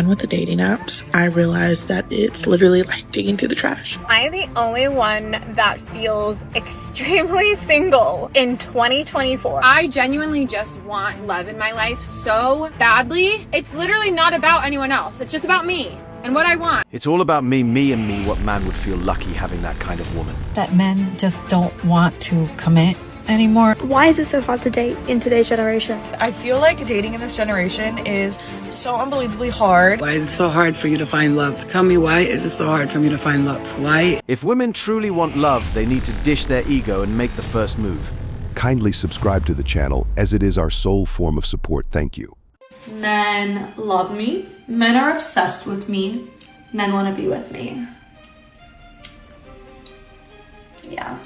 And with the dating apps, I realized that it's literally like digging through the trash. I'm the only one that feels extremely single in 2024. I genuinely just want love in my life so badly. It's literally not about anyone else. It's just about me and what I want. It's all about me, what man would feel lucky having that kind of woman. That men just don't want to commit anymore. Why is it so hard to date in today's generation? I feel like dating in this generation is so unbelievably hard. Why is it so hard for you to find love? Tell me, why is it so hard for me to find love? Why? If women truly want love, they need to dish their ego and make the first move. Kindly subscribe to the channel, as it is our sole form of support. Thank you. Men love me. Men are obsessed with me. Men want to be with me. Yeah,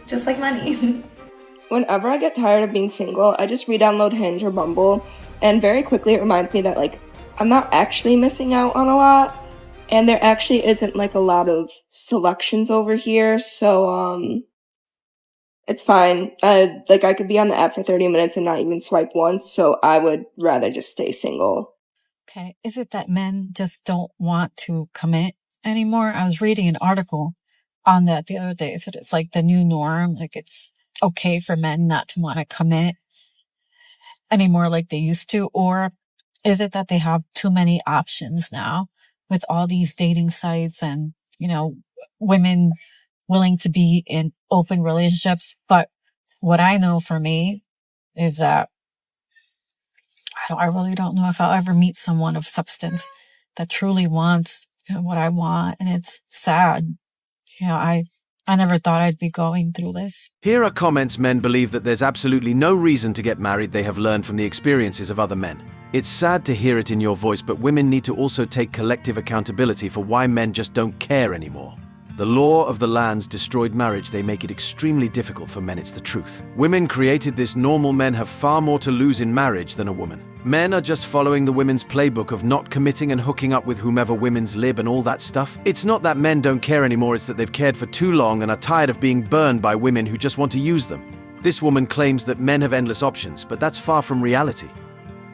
just like money. Whenever I get tired of being single, I just re-download Hinge or Bumble, and very quickly it reminds me that, like, I'm not actually missing out on a lot, and there actually isn't, like, a lot of selections over here, so, it's fine. I could be on the app for 30 minutes and not even swipe once, so I would rather just stay single. Okay, is it that men just don't want to commit anymore? I was reading an article on that the other day. It said it's like the new norm, like it's okay for men not to want to commit anymore like they used to? Or is it that they have too many options now with all these dating sites and, you know, women willing to be in open relationships? But what I know for me is that I really don't know if I'll ever meet someone of substance that truly wants, you know, what I want. And it's sad. You know, I never thought I'd be going through this. Here are comments men believe that there's absolutely no reason to get married they have learned from the experiences of other men. It's sad to hear it in your voice, but women need to also take collective accountability for why men just don't care anymore. The law of the lands destroyed marriage. They make it extremely difficult for men. It's the truth. Women created this. Normal men have far more to lose in marriage than a woman. Men are just following the women's playbook of not committing and hooking up with whomever women's lib and all that stuff. It's not that men don't care anymore, it's that they've cared for too long and are tired of being burned by women who just want to use them. This woman claims that men have endless options, but that's far from reality.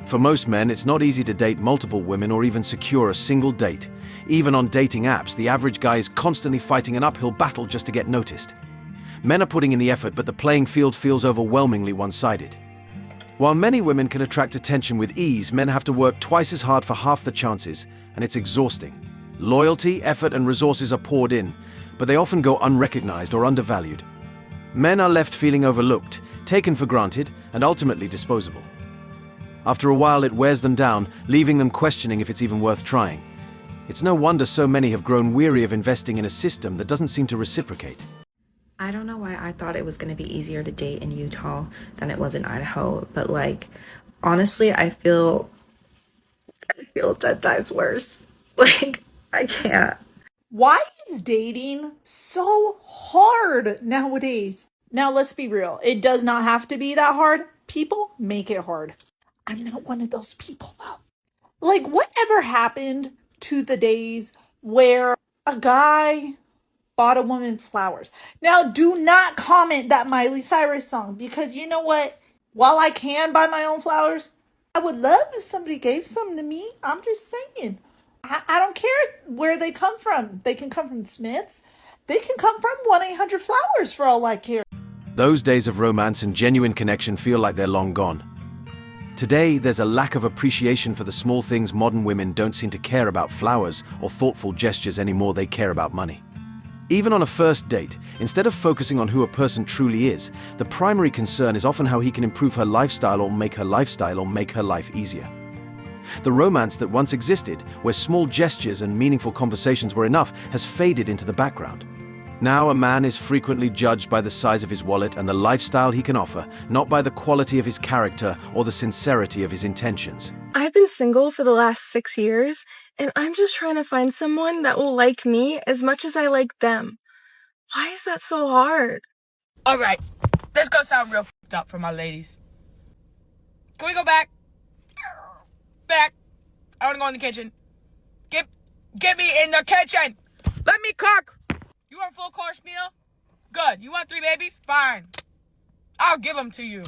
For most men, it's not easy to date multiple women or even secure a single date. Even on dating apps, the average guy is constantly fighting an uphill battle just to get noticed. Men are putting in the effort, but the playing field feels overwhelmingly one-sided. While many women can attract attention with ease, men have to work twice as hard for half the chances, and it's exhausting. Loyalty, effort, and resources are poured in, but they often go unrecognized or undervalued. Men are left feeling overlooked, taken for granted, and ultimately disposable. After a while, it wears them down, leaving them questioning if it's even worth trying. It's no wonder so many have grown weary of investing in a system that doesn't seem to reciprocate. I don't know why I thought it was going to be easier to date in Utah than it was in Idaho, but like, honestly, I feel 10 times worse. Like, I can't. Why is dating so hard nowadays? Now, let's be real. It does not have to be that hard. People make it hard. I'm not one of those people, though. Like, whatever happened to the days where a guy bought a woman flowers? Now, do not comment that Miley Cyrus song, because you know what? While I can buy my own flowers, I would love if somebody gave some to me. I'm just saying. I don't care where they come from. They can come from Smith's. They can come from 1-800-Flowers for all I care. Those days of romance and genuine connection feel like they're long gone. Today, there's a lack of appreciation for the small things. Modern women don't seem to care about flowers or thoughtful gestures anymore. They care about money. Even on a first date, instead of focusing on who a person truly is, the primary concern is often how he can improve her lifestyle or make her life easier. The romance that once existed, where small gestures and meaningful conversations were enough, has faded into the background. Now a man is frequently judged by the size of his wallet and the lifestyle he can offer, not by the quality of his character or the sincerity of his intentions. I've been single for the last 6 years, and I'm just trying to find someone that will like me as much as I like them. Why is that so hard? All right, let's go sound real f***ed up for my ladies. Can we go back? Back. I want to go in the kitchen. Get me in the kitchen. Let me cook. You want a full course meal? Good. You want 3 babies? Fine. I'll give them to you.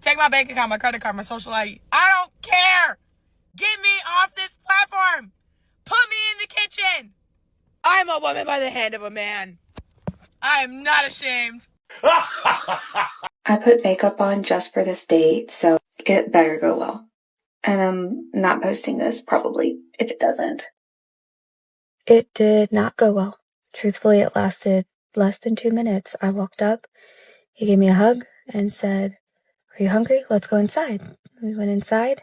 Take my bank account, my credit card, my social ID. I don't care. Get me off this platform. a woman by the hand of a man. I am not ashamed. I put makeup on just for this date, so it better go well. And I'm not posting this, probably, if it doesn't. It did not go well. Truthfully, it lasted less than 2 minutes. I walked up, he gave me a hug and said, "Are you hungry? Let's go inside." We went inside.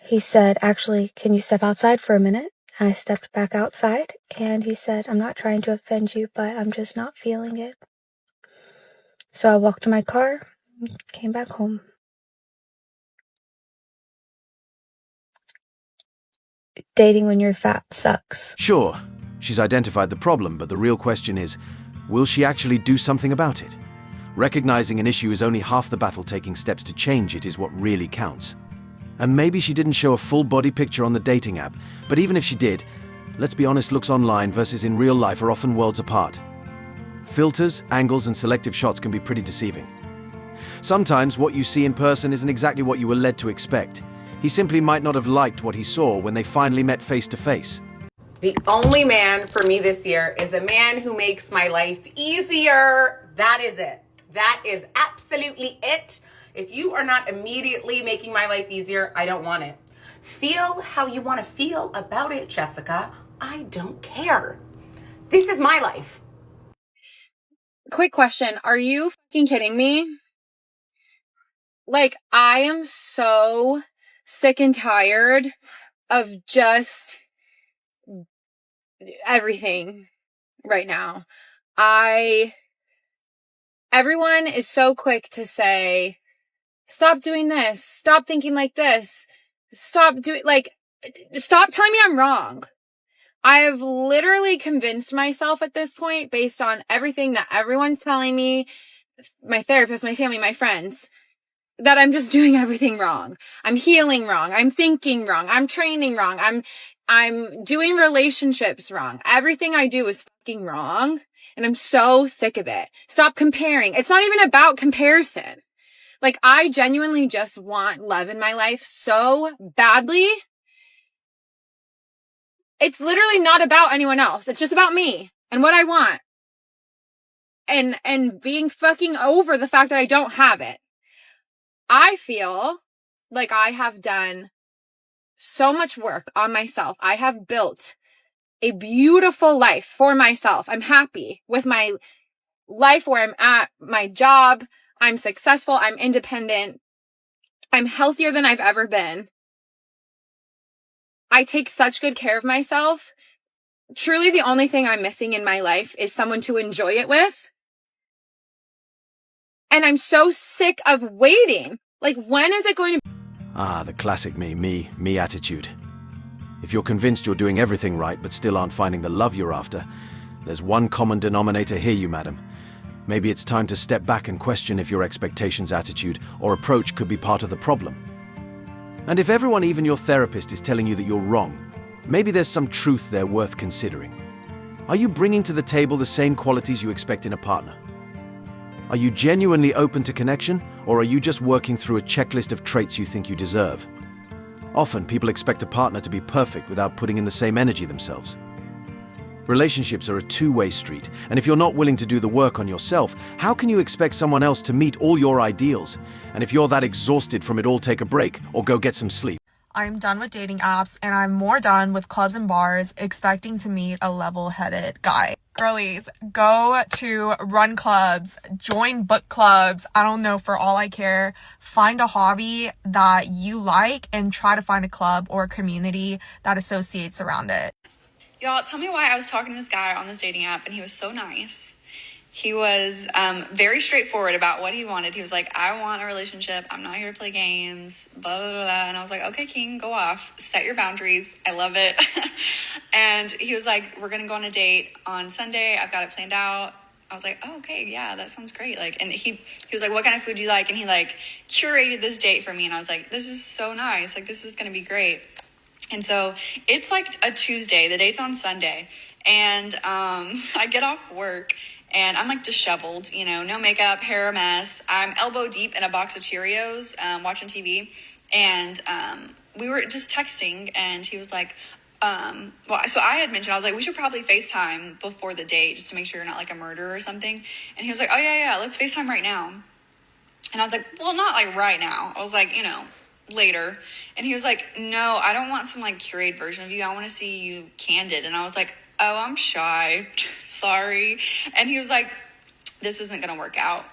He said, "Actually, can you step outside for a minute?" I stepped back outside, and he said, "I'm not trying to offend you, but I'm just not feeling it." So I walked to my car, came back home. Dating when you're fat sucks. Sure, she's identified the problem, but the real question is, will she actually do something about it? Recognizing an issue is only half the battle. Taking steps to change it is what really counts. And maybe she didn't show a full body picture on the dating app, but even if she did, let's be honest, looks online versus in real life are often worlds apart. Filters, angles, and selective shots can be pretty deceiving. Sometimes what you see in person isn't exactly what you were led to expect. He simply might not have liked what he saw when they finally met face to face. The only man for me this year is a man who makes my life easier. That is it. That is absolutely it. If you are not immediately making my life easier, I don't want it. Feel how you want to feel about it, Jessica. I don't care. This is my life. Quick question. Are you fucking kidding me? Like, I am so sick and tired of just everything right now. Everyone is so quick to say, stop doing this, stop thinking like this, stop telling me I'm wrong. I have literally convinced myself at this point, based on everything that everyone's telling me, my therapist, my family, my friends, that I'm just doing everything wrong. I'm healing wrong. I'm thinking wrong. I'm training wrong. I'm doing relationships wrong. Everything I do is fucking wrong. And I'm so sick of it. Stop comparing. It's not even about comparison. Like, I genuinely just want love in my life so badly. It's literally not about anyone else. It's just about me and what I want. And being fucking over the fact that I don't have it. I feel like I have done so much work on myself. I have built a beautiful life for myself. I'm happy with my life where I'm at, my job. I'm successful. I'm independent. I'm healthier than I've ever been. I take such good care of myself. Truly, the only thing I'm missing in my life is someone to enjoy it with. And I'm so sick of waiting. Like, when is it going to... Ah, the classic me attitude. If you're convinced you're doing everything right but still aren't finding the love you're after, there's one common denominator here, you madam. Maybe it's time to step back and question if your expectations, attitude, or approach could be part of the problem. And if everyone, even your therapist, is telling you that you're wrong, maybe there's some truth there worth considering. Are you bringing to the table the same qualities you expect in a partner? Are you genuinely open to connection, or are you just working through a checklist of traits you think you deserve? Often, people expect a partner to be perfect without putting in the same energy themselves. Relationships are a two-way street, and if you're not willing to do the work on yourself, how can you expect someone else to meet all your ideals? And if you're that exhausted from it all, take a break or go get some sleep. I'm done with dating apps, and I'm more done with clubs and bars expecting to meet a level-headed guy. Girlies, go to run clubs, join book clubs, I don't know, for all I care. Find a hobby that you like and try to find a club or a community that associates around it. Y'all, tell me why I was talking to this guy on this dating app and he was so nice. He was very straightforward about what he wanted. He was like, I want a relationship. I'm not here to play games, blah, blah, blah. And I was like, okay, King, go off. Set your boundaries. I love it. And he was like, we're going to go on a date on Sunday. I've got it planned out. I was like, oh, okay, yeah, that sounds great. Like, and he was like, what kind of food do you like? And he like curated this date for me. And I was like, this is so nice. Like, this is going to be great. And so it's like a Tuesday. The date's on Sunday. And I get off work. And I'm like disheveled, you know, no makeup, hair a mess. I'm elbow deep in a box of Cheerios, watching TV. And we were just texting and he was like, so I had mentioned, I was like, we should probably FaceTime before the date just to make sure you're not like a murderer or something. And he was like, oh yeah, let's FaceTime right now. And I was like, well, not like right now. I was like, later. And he was like, no, I don't want some like curated version of you. I want to see you candid. And I was like, oh, I'm shy. Sorry. And he was like, this isn't going to work out.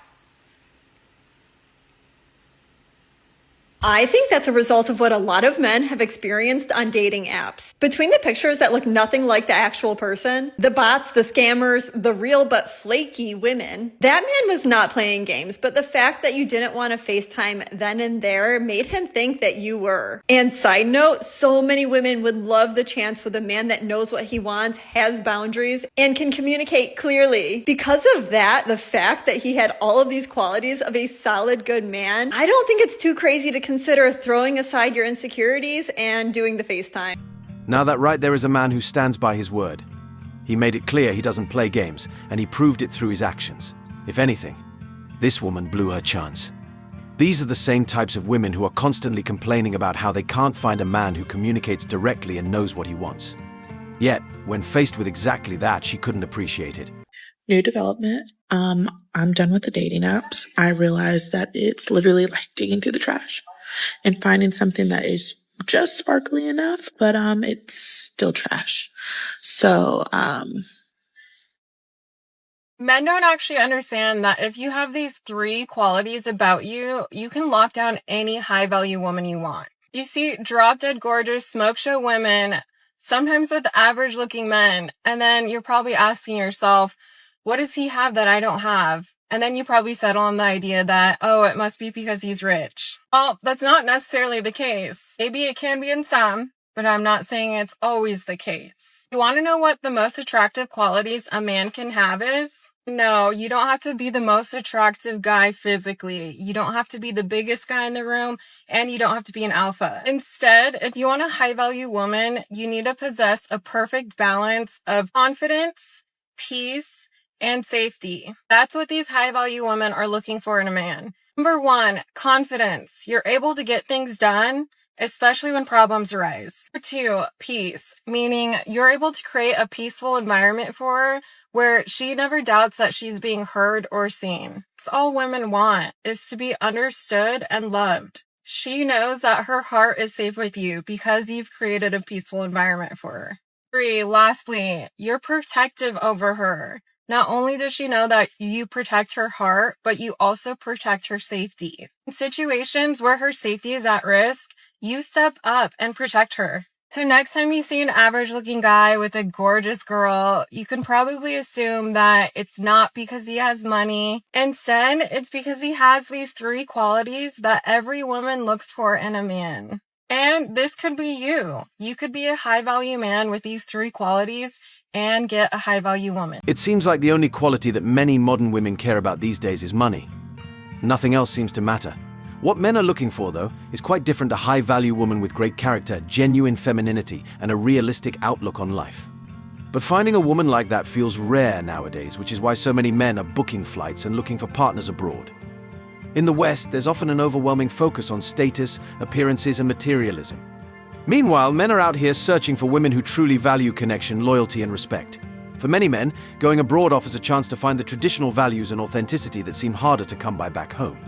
I think that's a result of what a lot of men have experienced on dating apps. Between the pictures that look nothing like the actual person, the bots, the scammers, the real but flaky women, that man was not playing games, but the fact that you didn't want to FaceTime then and there made him think that you were. And side note, so many women would love the chance with a man that knows what he wants, has boundaries, and can communicate clearly. Because of that, the fact that he had all of these qualities of a solid, good man, I don't think it's too crazy to consider throwing aside your insecurities and doing the FaceTime. Now that right there is a man who stands by his word. He made it clear he doesn't play games, and he proved it through his actions. If anything, this woman blew her chance. These are the same types of women who are constantly complaining about how they can't find a man who communicates directly and knows what he wants. Yet, when faced with exactly that, she couldn't appreciate it. New development. I'm done with the dating apps. I realized that it's literally like digging through the trash and finding something that is just sparkly enough, but it's still trash. So Men don't actually understand that if you have these 3 qualities about you, you can lock down any high-value woman you want. You see drop-dead gorgeous smoke show women, sometimes with average-looking men, and then you're probably asking yourself, what does he have that I don't have? And then you probably settle on the idea that, oh, it must be because he's rich. Well, that's not necessarily the case. Maybe it can be in some, but I'm not saying it's always the case. You want to know what the most attractive qualities a man can have is? No, you don't have to be the most attractive guy physically. You don't have to be the biggest guy in the room, and you don't have to be an alpha. Instead, if you want a high-value woman, you need to possess a perfect balance of confidence, peace, and safety. That's what these high-value women are looking for in a man. Number 1, confidence. You're able to get things done, especially when problems arise. Number 2, peace, meaning you're able to create a peaceful environment for her where she never doubts that she's being heard or seen. That's all women want, is to be understood and loved. She knows that her heart is safe with you because you've created a peaceful environment for her. 3, lastly, you're protective over her. Not only does she know that you protect her heart, but you also protect her safety. In situations where her safety is at risk, you step up and protect her. So next time you see an average-looking guy with a gorgeous girl, you can probably assume that it's not because he has money. Instead, it's because he has these 3 qualities that every woman looks for in a man. And this could be you. You could be a high-value man with these 3 qualities and get a high-value woman. It seems like the only quality that many modern women care about these days is money. Nothing else seems to matter. What men are looking for, though, is quite different: a high-value woman with great character, genuine femininity, and a realistic outlook on life. But finding a woman like that feels rare nowadays, which is why so many men are booking flights and looking for partners abroad. In the West, there's often an overwhelming focus on status, appearances, and materialism. Meanwhile, men are out here searching for women who truly value connection, loyalty, and respect. For many men, going abroad offers a chance to find the traditional values and authenticity that seem harder to come by back home.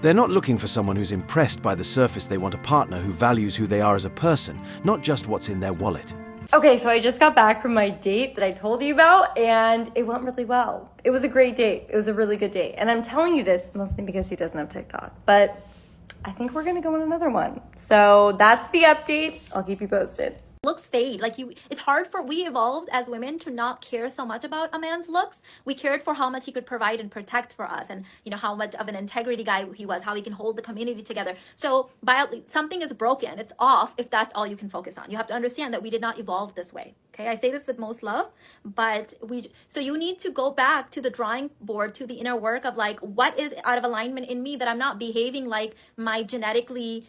They're not looking for someone who's impressed by the surface. They want a partner who values who they are as a person, not just what's in their wallet. Okay, so I just got back from my date that I told you about, and it went really well. It was a great date. It was a really good date. And I'm telling you this mostly because he doesn't have TikTok, but I think we're gonna go on another one. So that's the update. I'll keep you posted. Looks fade. It's hard for, we evolved as women to not care so much about a man's looks. We cared for how much he could provide and protect for us, and how much of an integrity guy he was, how he can hold the community together. So something is broken, it's off if that's all you can focus on. You have to understand that we did not evolve this way. Okay, I say this with most love, but so you need to go back to the drawing board, to the inner work of what is out of alignment in me that I'm not behaving like my genetically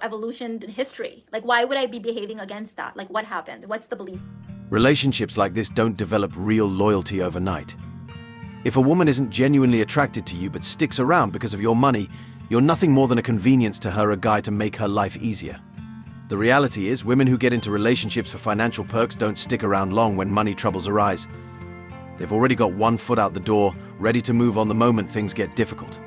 evolution history. Why would I be behaving against that? What happened? What's the belief? Relationships like this don't develop real loyalty overnight. If a woman isn't genuinely attracted to you but sticks around because of your money, you're nothing more than a convenience to her, a guy to make her life easier. The reality is, women who get into relationships for financial perks don't stick around long when money troubles arise. They've already got one foot out the door, ready to move on the moment things get difficult.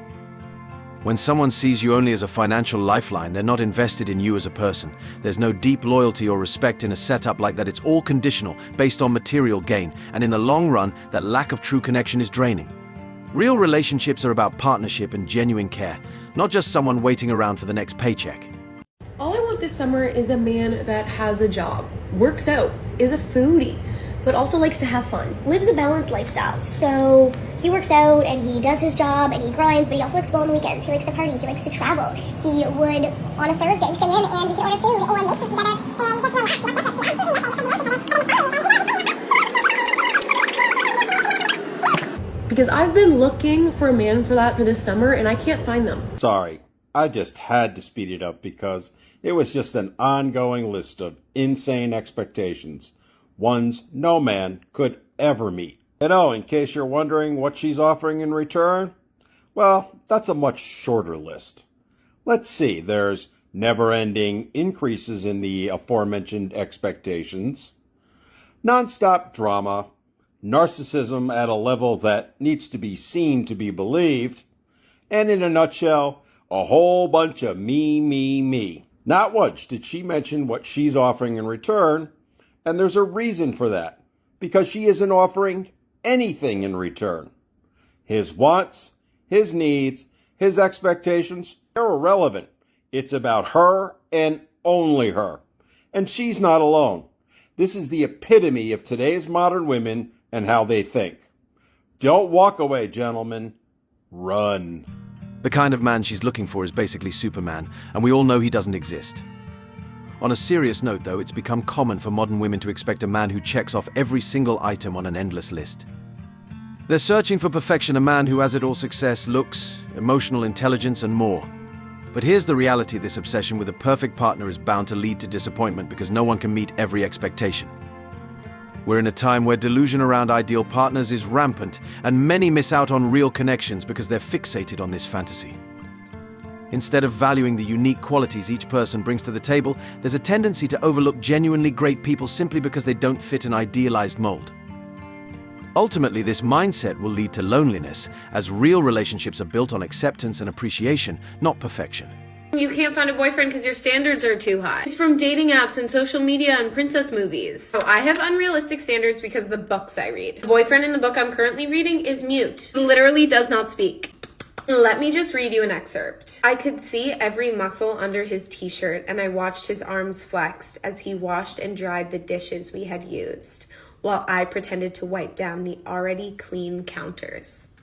When someone sees you only as a financial lifeline, they're not invested in you as a person. There's no deep loyalty or respect in a setup like that. It's all conditional, based on material gain, and in the long run, that lack of true connection is draining. Real relationships are about partnership and genuine care, not just someone waiting around for the next paycheck. All I want this summer is a man that has a job, works out, is a foodie, but also likes to have fun. Lives a balanced lifestyle. So he works out and he does his job and he grinds, but he also likes to go on the weekends. He likes to party. He likes to travel. He would, on a Thursday, stay in and we can order food or make food together and just relax. Because I've been looking for a man for that for this summer and I can't find them. Sorry, I just had to speed it up because it was just an ongoing list of insane expectations, ones no man could ever meet. And oh, in case you're wondering what she's offering in return, well, that's a much shorter list. Let's see, there's never-ending increases in the aforementioned expectations, non-stop drama, narcissism at a level that needs to be seen to be believed, and in a nutshell, a whole bunch of me. Not once did she mention what she's offering in return, and there's a reason for that, because she isn't offering anything in return. His wants, his needs, his expectations, they're irrelevant. It's about her and only her. And she's not alone. This is the epitome of today's modern women and how they think. Don't walk away, gentlemen. Run. The kind of man she's looking for is basically Superman, and we all know he doesn't exist. On a serious note, though, it's become common for modern women to expect a man who checks off every single item on an endless list. They're searching for perfection, a man who has it all: success, looks, emotional intelligence, and more. But here's the reality: this obsession with a perfect partner is bound to lead to disappointment because no one can meet every expectation. We're in a time where delusion around ideal partners is rampant, and many miss out on real connections because they're fixated on this fantasy. Instead of valuing the unique qualities each person brings to the table, there's a tendency to overlook genuinely great people simply because they don't fit an idealized mold. Ultimately, this mindset will lead to loneliness, as real relationships are built on acceptance and appreciation, not perfection. You can't find a boyfriend because your standards are too high. It's from dating apps and social media and princess movies. So I have unrealistic standards because of the books I read. The boyfriend in the book I'm currently reading is mute. He literally does not speak. Let me just read you an excerpt. I could see every muscle under his t-shirt, and I watched his arms flexed as he washed and dried the dishes we had used, while I pretended to wipe down the already clean counters.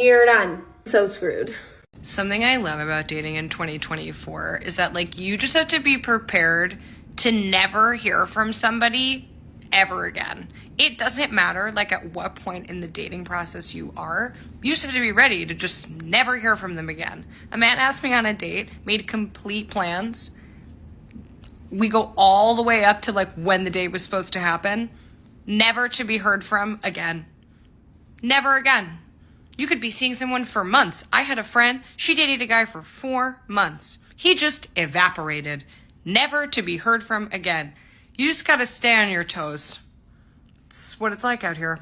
You're done. So screwed. Something I love about dating in 2024 is that, like, you just have to be prepared to never hear from somebody ever again. It doesn't matter, like, at what point in the dating process you are. You just have to be ready to just never hear from them again. A man asked me on a date, made complete plans. We go all the way up to, like, when the date was supposed to happen. Never to be heard from again. Never again. You could be seeing someone for months. I had a friend, she dated a guy for 4 months. He just evaporated. Never to be heard from again. You just gotta stay on your toes. It's what it's like out here.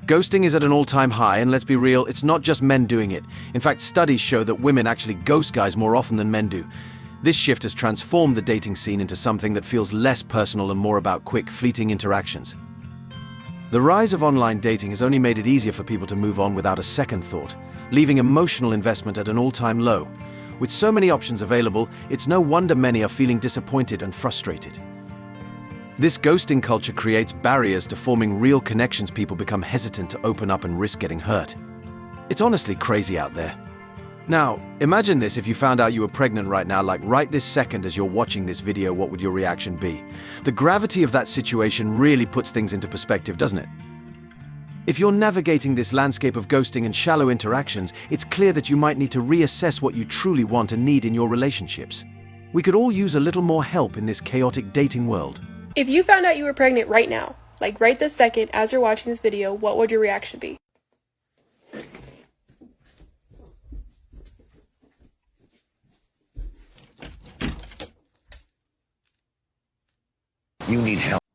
Ghosting is at an all-time high, and let's be real, it's not just men doing it. In fact, studies show that women actually ghost guys more often than men do. This shift has transformed the dating scene into something that feels less personal and more about quick, fleeting interactions. The rise of online dating has only made it easier for people to move on without a second thought, leaving emotional investment at an all-time low. With so many options available, it's no wonder many are feeling disappointed and frustrated. This ghosting culture creates barriers to forming real connections. People become hesitant to open up and risk getting hurt. It's honestly crazy out there. Now, imagine this: if you found out you were pregnant right now, like right this second as you're watching this video, what would your reaction be? The gravity of that situation really puts things into perspective, doesn't it? If you're navigating this landscape of ghosting and shallow interactions, it's clear that you might need to reassess what you truly want and need in your relationships. We could all use a little more help in this chaotic dating world. If you found out you were pregnant right now, like right this second as you're watching this video, what would your reaction be? You need help.